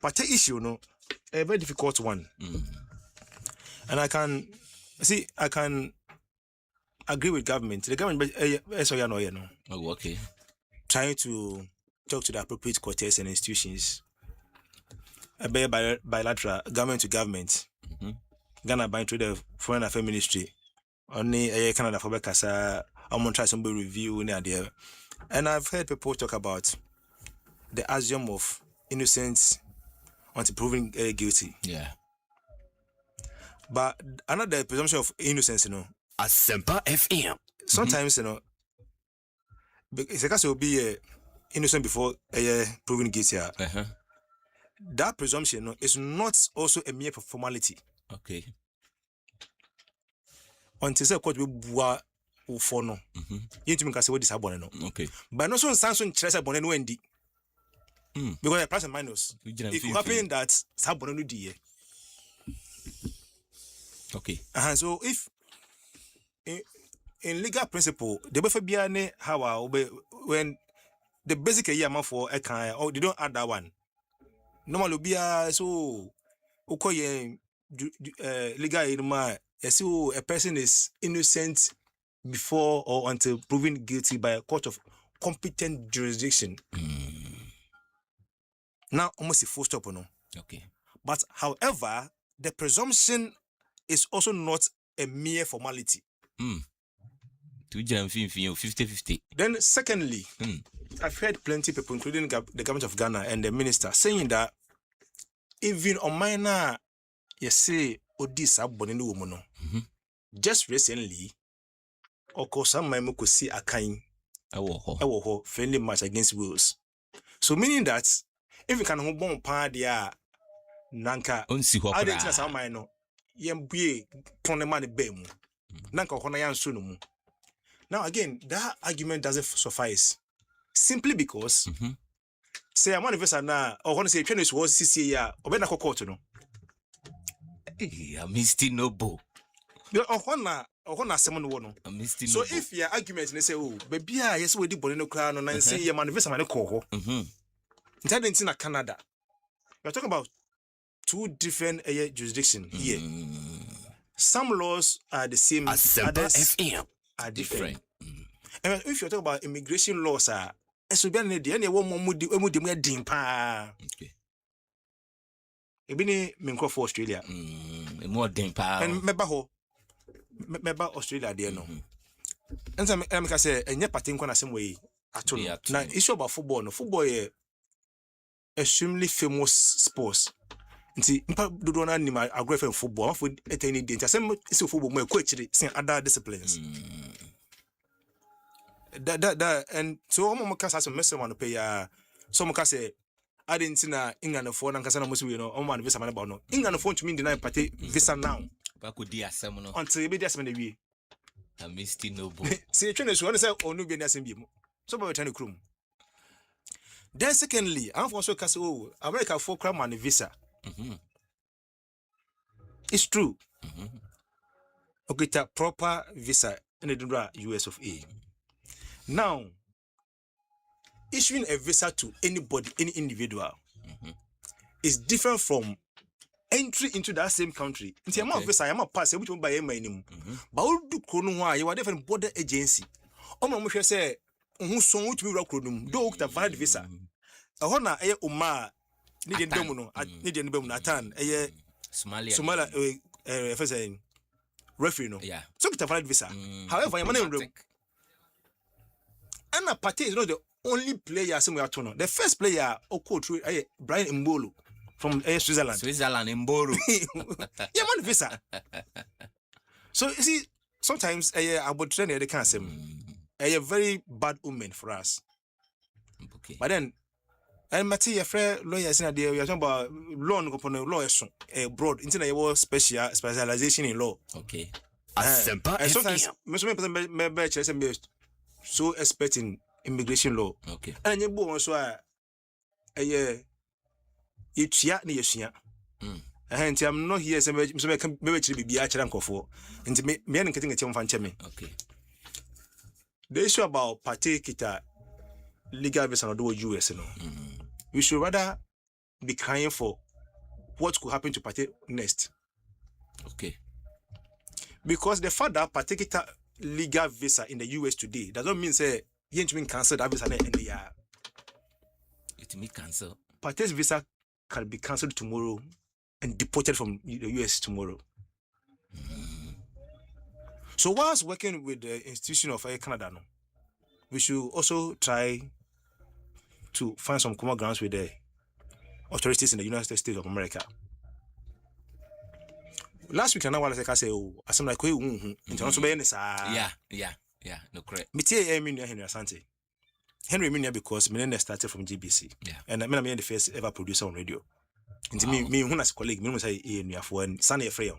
Partey issue, no, a very difficult one. And I can agree with government. The government Oh, okay. Trying to talk to the appropriate quarters and institutions. Bilateral, government to government. Ghana by to the Foreign Affairs Ministry. Only Canada for Bekasa. I'm going to try some review near there. And I've heard people talk about the axiom of innocence until proven guilty. Yeah. But another presumption of innocence, Asempa FM. Sometimes, it's a case will be innocent before proven guilty. That presumption is not also a mere formality. Okay. Until the court will bua for no. You need to say what is happening. Okay. But also Samson interest abone no endi. Because the plus and minus. It could happen that sabone no die. Okay. So if in legal principle, the befa bia ne how when the basic year for a kind or they don't add that one. Normally bia so ukoye legal irma a person is innocent before or until proven guilty by a court of competent jurisdiction. Now almost a full stop no. Okay. But however, the presumption is also not a mere formality. 50-50. Then secondly, I've heard plenty of people, including the government of Ghana and the minister, saying that even on minor, you say, Odisa Boninu woman. Just recently, of course, some men could see a kind of friendly match against Wales. So meaning that if you can hold on padia Nanka, I didn't tell some minor, Yambie Ponemani Bemu, Nanka Honayan Sunum. Now again, that argument doesn't suffice. Simply because say I'm one of us now, or want to say Chinese was CCA or Benako Court, no. I missed it no bo. So if your argument they say, oh, baby, yes, we did Bonino Crown and say your manifest man coho. In Canada. We're talking about two different jurisdictions here. Some laws are the same, others are different. And if you're talking about immigration laws, it's be an idea. Anyone more dimpa. Okay. Ebini minko for Australia. More dimpa. And meba Australia there no. And some I say enye party nko na same way at all. Now issue about football no. Football is extremely famous sports. Nti mpa dodo na ni ma agree football for etani dey. Same issue football mo e actually sin other disciplines. That and so I'm kasa some message man pay some kasa I didn't see na England for na kasa na musu we no man visa man about no England for to me deny party visa now ba ko di asem no until be di asem na wi I missed it no bo see twene so say onu bi na asem bi mu so ba return krum. Then secondly I'm for so kasa oh America for crime man visa it's true okay ta proper visa in the US of A. Now, issuing a visa to anybody, any individual, is different from entry into that same country. Into a visa, I'm a pass, which one by a minimum. But all do Konoa, you are different border agency. Omo say, who so to be rockrodum, do the valid visa. A honor, a Uma, Nidian Domuno, Nidian Bomnatan, a Somalia, referee, no. Yeah. So it's a valid visa. However, I'm name. And Partey is not the only player somewhere to know. The first player, through Brian Mbolo from Switzerland. Mbolo. Yeah, man, visa. So you see, sometimes I would train the cancer. A very bad omen for us. Okay. But then, and Matty, a fair lawyer, we are talking about law component lawyers abroad. Internal specialization in law. Okay. And sometimes, most so expert in immigration law. Okay. And you go so it's ya ni yesua. And I'm not here so maybe be a charanko for. And me and getting a team fan chemi. Okay. The issue about Partey kita legal visa no do US no. We should rather be crying for what could happen to Partey next. Okay. Because the fact that Partey get a legal visa in the US today doesn't mean say he ain't been cancelled that visa in the year. It may cancel. Partey's visa can be cancelled tomorrow and deported from the US tomorrow. So whilst working with the institution of Canada, we should also try to find some common grounds with the authorities in the United States of America. Last week, I know what I say, oh, I seem like we international business. Yeah, no correct. Me tell Henry Asante. Henry Minia because me started from GBC. Yeah. And I'm the first ever producer on radio. And me who as colleague, me say near for and Sunny Frey.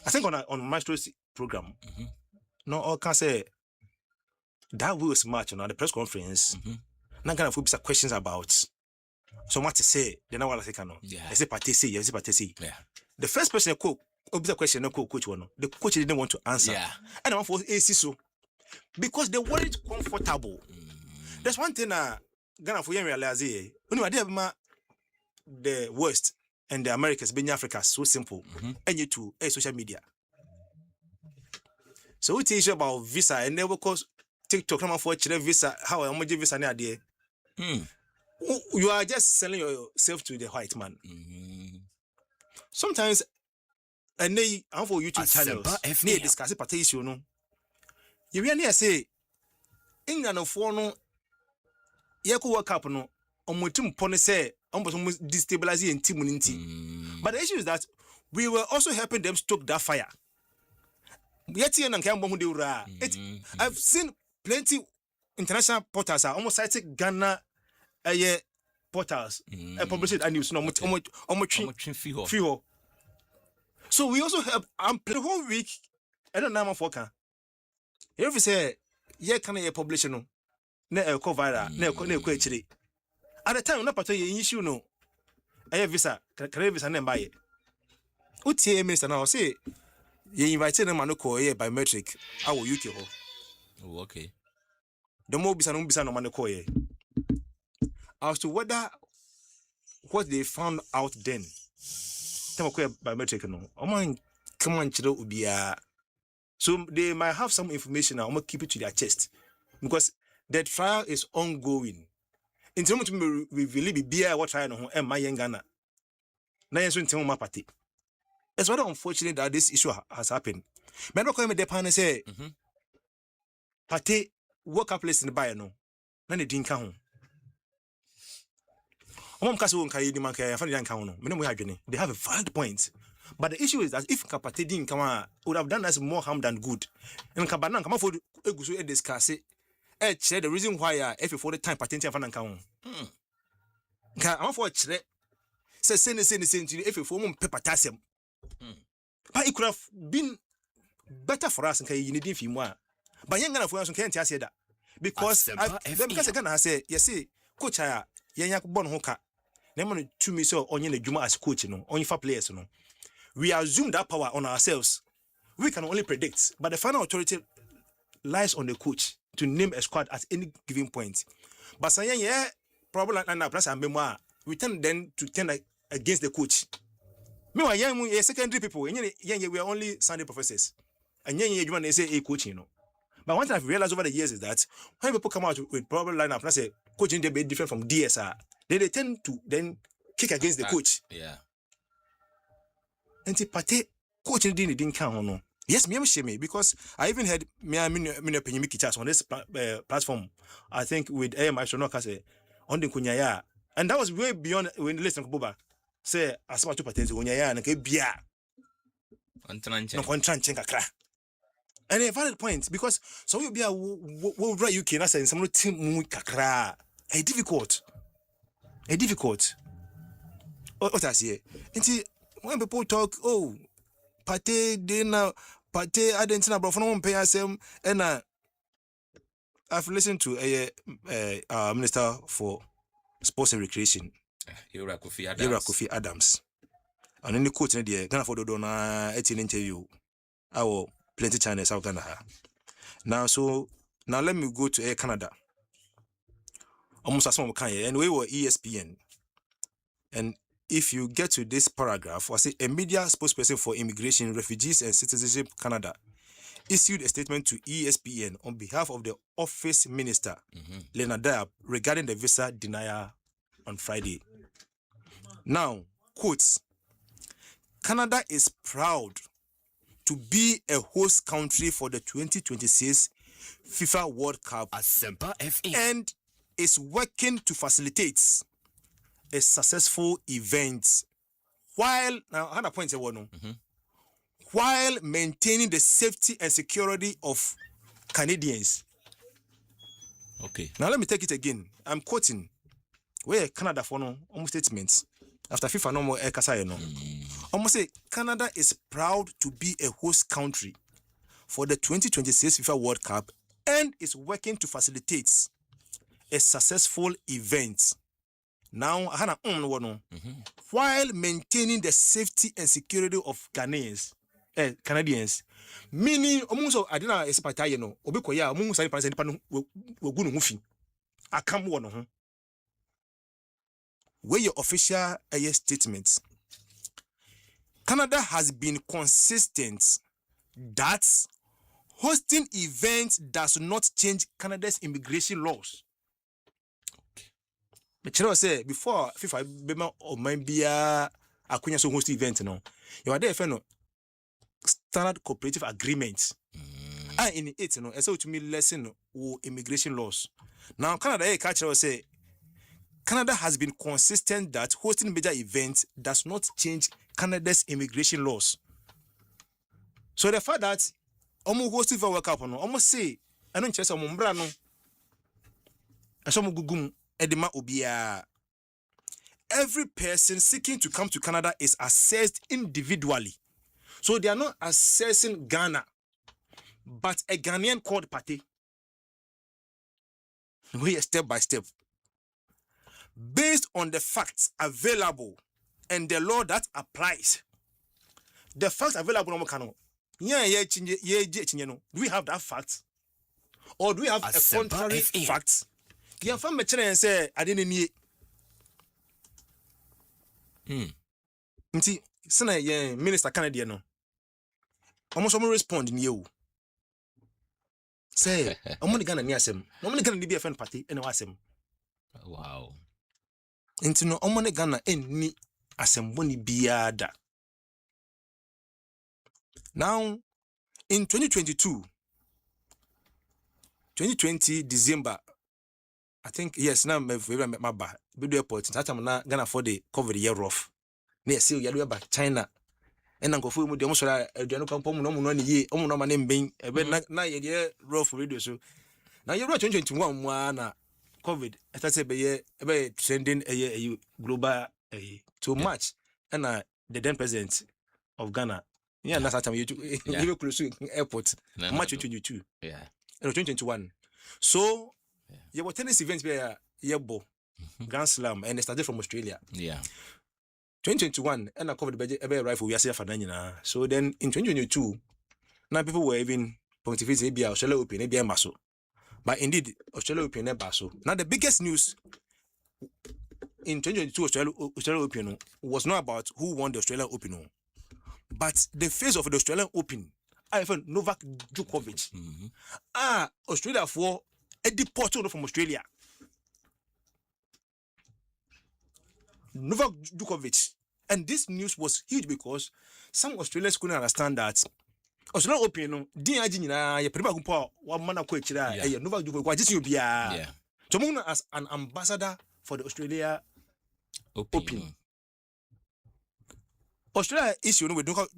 I think on Maestro's program, no all can say that was much on the press conference. Not gonna focus questions about so much to say. Then I want to say no. Yeah. I say Partey say, yes, Partey say. Yeah. The first person the question no coach one. The coach didn't want to answer. Yeah. And I want for AC so because they weren't comfortable. There's one thing Ghana for you realize here. When you are the West and the Americas being Africa so simple. And you too social media. So we teach you about visa and never cause TikTok come for visa how am visa near there. You are just selling yourself to the white man. Sometimes and they for YouTube channels near discuss Partey issue no. You really say England of no Yako World Cup no omutum pone say almost destabilizing team. But the issue is that we were also helping them stoke that fire. I've seen plenty international portals are almost citing Ghana portals publish it and news no few. So we also help the whole week. I don't know my forecast. If you say can you publish no na cover na actually at the time na Partey issue no visa can visa na buy utie minister now say you invite them man ko biometric our UK ho. Oh, okay. The more bisa no man ko as to whether what they found out then them ko biometric no oman come on chiro ubia. So they might have some information now. I'm gonna keep it to their chest because the trial is ongoing. In terms of we really be what trial no and my young Ghana. Now you so my party. It's rather unfortunate that this issue has happened. Me no come the panel say Partey work up place in the buy no. Na ne din ka ho. Omam ka so nka yedi man ka fa din ka ho no. Me no we adwene. They have a valid point. But the issue is that if Partey didn't come out, would have done us more harm than good. And Kabana come for Egusu discuss the reason why if you for the time Partey and Fan come. I'm for say send if you for paper tassem. But it could have been better for us and you need him more. But young for us can't say that. Because I can say, yes, see, coach Yanyak Bon Hoka. Never to me so on the Juma as coach, only for players, we assume that power on ourselves. We can only predict, but the final authority lies on the coach to name a squad at any given point. But saying problem and plus and memoir, we tend then to turn against the coach. Meanwhile, young secondary people, we are only Sunday professors, and you want to say a coach, But one thing I've realized over the years is that when people come out with problem lineup and say coaching they be different from DSR, they tend to then kick against the coach. Yeah. And Partey coaching didn't count on no. Yes, me shame because I even heard me opinion on this platform. I think with AM I should not say on the kunyaya, and that was way beyond when the listen Kuba say as much to Partey kunyaya and ke bia. No contranche kakra. And a valid point because so you be a right UK na say some team kakra. A difficult. What I say? When people talk, oh, Partey, Partey, I didn't know from pay us and I've listened to a Minister for Sports and Recreation, Yura Kofi Adams. And in the quote in the Ghana for the Dona 18 interview, our plenty channels out Ghana. Now let me go to Canada. Almost as one kind, and we were ESPN. And if you get to this paragraph, I say a media spokesperson for Immigration, Refugees and Citizenship Canada issued a statement to ESPN on behalf of the office minister, Leonard Diab, regarding the visa denial on Friday. Now, quotes, Canada is proud to be a host country for the 2026 FIFA World Cup and is working to facilitate a successful event while while maintaining the safety and security of Canadians. Okay. Now let me take it again. I'm quoting where Canada for no almost statements after FIFA no more kasa no. Almost say Canada is proud to be a host country for the 2026 FIFA World Cup and is working to facilitate a successful event. Now, while maintaining the safety and security of Canadians, meaning almost I didn't expect Obikoya, almost I passed the Gunufi. I come one where your official statements. Canada has been consistent that hosting events does not change Canada's immigration laws. But say before FIFA bema or maybe akunya so host event no. You are there for no standard cooperative agreement. In it no, so to me lesson or immigration laws. Now Canada culture say Canada has been consistent that hosting major events does not change Canada's immigration laws. So the fact that almost hosting for World Cup no, almost say I don't chase omumbra no. Asomo gugum edema obia. Every person seeking to come to Canada is assessed individually. So they are not assessing Ghana, but a Ghanaian called Partey. We are step by step. Based on the facts available and the law that applies. The facts available no Kano. Do we have that fact? Or do we have a contrary fact? You have found and say I didn't need. Nti sena ye minister Canada no. Almost respond in you. Say, I'm only gonna near some. No money gonna be a friend party and wasem. Wow. Nti no omone Ghana enni asemboni biada. Now in 2020 December, I think yes, now my bad. Big airport. That time na Ghana for the COVID year rough. Near see you back China. And Uncle Fu with the almost no money ye, no my name being a bit na ye rough radio. So now you're 2021 one COVID. As I say, be trending a global too much. And the then president of Ghana. Yeah, that's time you close to airport. March 2022. Yeah. 2021. So you were tennis events where Yebo, Grand Slam, and it started from Australia. Yeah. 2021, and I covered the rifle we are safe for Nana. So then in 2022, now people were even pontificating ABI Australia Open, ABI Maso. But indeed, Australia Open never so. Now the biggest news in 2022 Australia Open was not about who won the Australian Open, but the face of the Australian Open. I found Novak Djokovic. Australia for a deported from Australia. Novak Djokovic. And this news was huge because some Australians couldn't understand that Australia Open, Novak Djokovic, as an ambassador for the Australia Open. Australia issue with Novak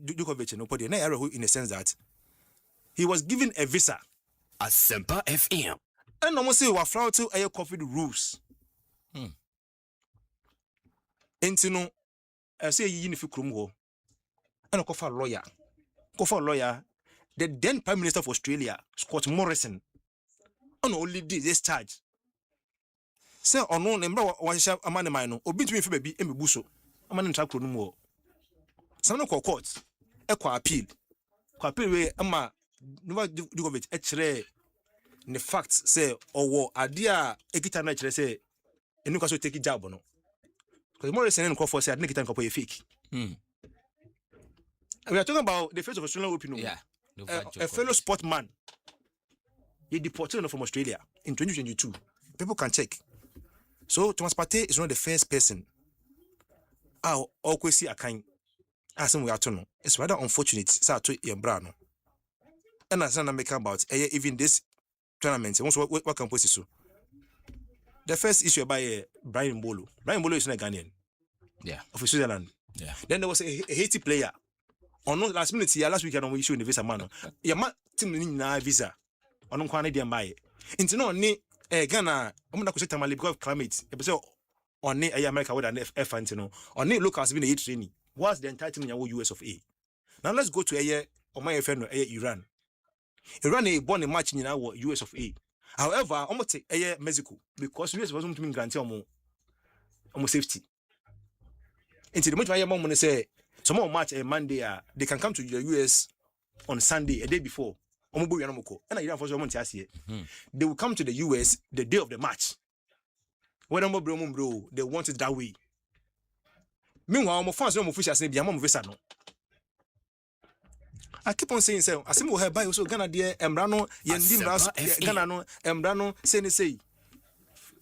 Djokovic in the sense that he was given a visa. Asempa FM. And almost say we are flouting air COVID rules. And you know, I say you need to come and a lawyer. Lawyer, the then Prime Minister of Australia, Scott Morrison, on only this charge. Say on no number one shall a man mine, or between baby and buso. A man in Chakro no more. Some no court, equa appeal. Appeal way, Ama Novak Djokovic, the facts say, or war, a dear Ekita naturally say, and Newcastle take a job. No. Because more recently, in Crawford said, I think it's fake. We are talking about the face of Australian opinion. Yeah. A fellow sportman. He deported from Australia in 2022. People can check. So Thomas Partey is not the first person. Always see a kind. As we are to know, it's rather unfortunate. So to Yambrano. And as I'm making about even this tournament, what can post so. The first issue by Brian Mbolo. Brian Mbolo is not Ghanaian. Yeah. Of Switzerland. Yeah. Then there was a Haiti player. On last minute, last week I don't issue in the visa man. Yeah, team na visa. On kwana dia mai. Into no ni Ghana, I'm not going to say because of climate. Episode on ni America with an F antino. On ni locals been a training. What's the entitlement of US of A? Now let's go to a year on my friend Iran. Iran a born a match in our US of A. However, I'm take a year Mexico because US wasn't to mean guarantee almost safety. Into the much my mom say some more match a Monday, they can come to the US on Sunday, a day before. And they will come to the US the day of the match. When bro, they want it that way. Meanwhile, my fans no officials say biamom visa no. I keep on saying so. Asim will have buy also Ghana dear Embrano, Yendim Ghana no Embrano say.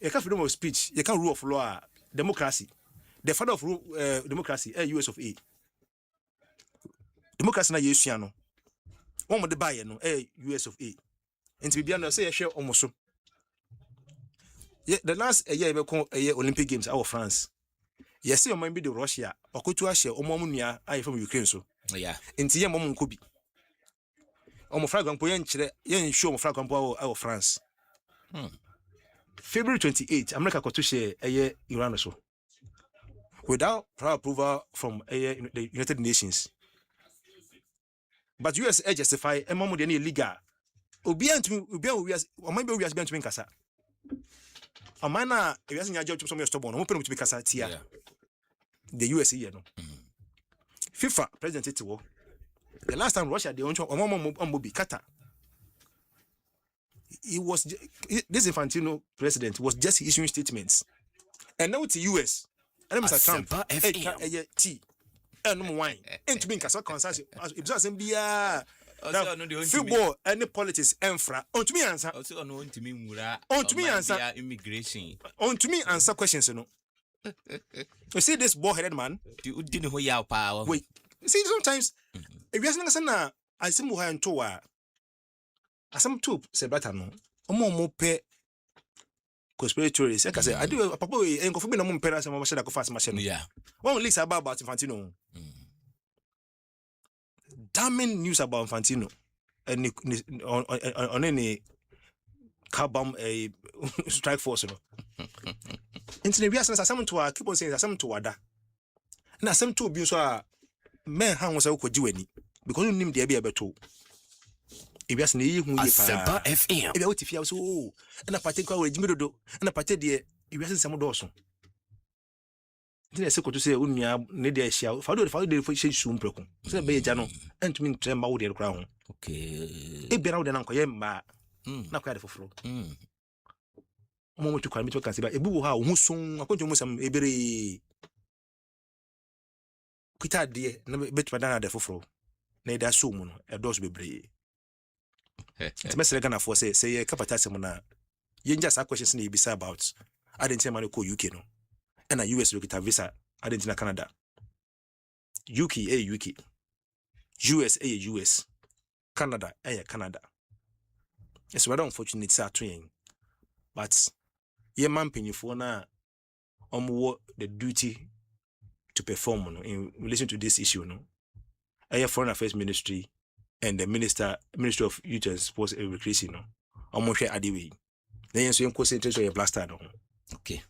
You can't freedom of speech, you can't rule of law, democracy. The father of democracy, US of A. Democracy na Yesuano. One with the buyer no, US of A. And to be honest, say a share almost. Yeah, the last year Olympic Games out of France. Yes, you might be the Russia or go to Russia or Momunia, I from Ukraine so. Yeah. Into your mom could be. Omo fragrampo yen show mo fragrampo out of France. February 28, America got to share a year Iran so. Without prior approval from the United Nations. But US justify a moment any legal. Obian been to Kasa. A man, if you have a job to some stubborn, open to be Kasa tia. The US here no. FIFA president it the last time Russia they own Qatar. It was this Infantino president was just issuing statements. And now it's the US. And Mr. Trump, tea, and wine, and to be consensus. If something be football any politics, infra, on to me answer. Also, on to me, Mura, on to me answer immigration. On to me answer questions, you know. You see this bald-headed man? You didn't know your power. Wait, see sometimes if you ask me, I see more and two as some two say better no. More pay. Conspiratorists. Like I said, I do a papa and confirm no parents and machine fast machine. Yeah. One leaks about Infantino. Damning news about Infantino and on any car bomb a strike force. Into the reason some to keep on saying some to Wada. Now some two abuse men hang was a cojueni because you name the be able to. If you ask me who you are, FM. If you so and a particular Jimmy do and a party dear, if you ask some Dawson. Then I say to say, Unia, Nadia shall follow the soon broken. Say, Bay Jano, and to me, tremble with the crown. Okay. It be out and Uncle Yemma, not quite for flow. Moment to call me to consider a boo how who soon, according to some every quita dear, never bet Madonna de Fofro. Neither soon, a dose be brave. It's message Ghana for say a capacitasmona. You just ask questions in the about. I didn't say man call UK no. And a US look at a visa. I didn't know Canada. UK UK. US US. Canada Canada. It's rather unfortunate it's train. But ye man pin you for now the duty to perform in relation to this issue no. Foreign Affairs Ministry and the Ministry of Youth and Sports and Recreation no. Almost share adiwe. Then you concentration on your blaster no. Okay.